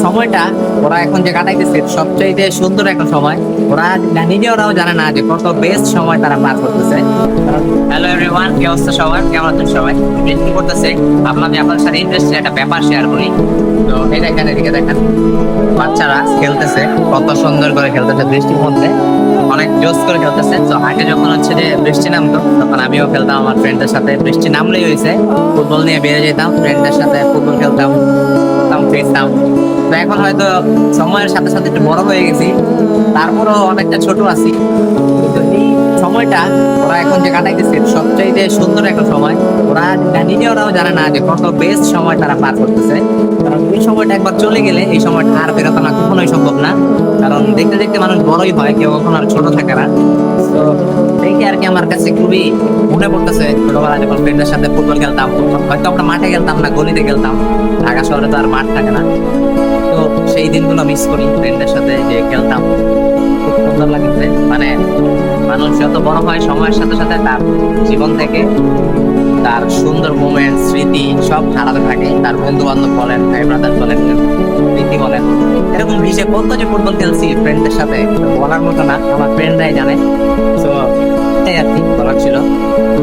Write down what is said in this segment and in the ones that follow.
সময়টা ওরা এখন যে কাটাইতেছে সবচাইতে সুন্দর একটা সময়। ওরা নিজেরাও জানে না যে কত বেস্ট সময় তারা পার করতেছে। হ্যালো এভরিওয়ান, কি অবস্থা সবার, কেমন আছেন সবাই? কি করতেছে আপনাদের সাথে ইন্টারেস্টিং একটা ব্যাপার শেয়ার করি। তো এই দেখেন, এদিকে দেখেন, বাচ্চারা খেলতেছে, কত সুন্দর করে খেলতেছে বৃষ্টির মধ্যে, অনেক জোস করে খেলতেছে। তো আগে যখন হচ্ছে যে বৃষ্টি নামতো তখন আমিও খেলতাম আমার ফ্রেন্ডদের সাথে। বৃষ্টি নামলেই হয়েছে ফুটবল নিয়ে বেরিয়ে যেতাম, ফ্রেন্ডদের সাথে ফুটবল খেলতাম, ফিরতাম। তো এখন হয়তো সময়ের সাথে সাথে একটু বড় হয়ে গেছি, তারপরও অনেকটা ছোট আছি। কিন্তু এই সময়টা ওরা এখন যে কাটাইতেছে সবচাইতে সুন্দর একটা সময়। ওরা নিজেরাও জানে না যে কত বেস্ট সময় তারা পার করতেছে। কারণ এই সময়টা একবার চলে গেলে এই সময়টা আর ফেরত আনা কখনোই সম্ভব না। কারণ দেখতে দেখতে মানুষ বড়ই হয়, কেউ কখনো আর ছোট থাকে না। তো দেখি আর কি, আমার কাছে খুবই মনে পড়তেছে ছোটবেলায় যখন ফ্রেন্ডের সাথে ফুটবল খেলতাম। হয়তো আমরা মাঠে খেলতাম না, গলিতে খেলতাম, ঢাকা শহরে তো আর মাঠ থাকে না। তো সেই দিনগুলো মিস করি, ফ্রেন্ডের সাথে যে খেলতাম, খুব সুন্দর লাগছে। মানে মানুষ যত বড় হয় সময়ের সাথে সাথে তার জীবন থেকে তার সুন্দর মোমেন্ট, স্মৃতি সব হারাতে থাকে। তার বন্ধু বান্ধব বলেন, ভাই ব্রাদার বলেন, স্মৃতি বলেন, এরকম ভিসে কত যে ফুটবল খেলছি ফ্রেন্ডদের সাথে, বলার মতো না, আমার ফ্রেন্ডরাই জানে। তো এটাই আর কি বলার ছিল।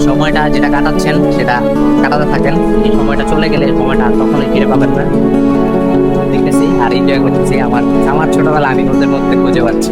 সময়টা যেটা কাটাচ্ছেন সেটা কাটাতে থাকেন। এই সময়টা চলে গেলে এই সময়টা আর কখনোই ফিরে পাবেন না। দেখতেছি আর এনজয় করতেছি, আমার আমার ছোটবেলা আমি ওদের মধ্যে খুঁজে পাচ্ছি।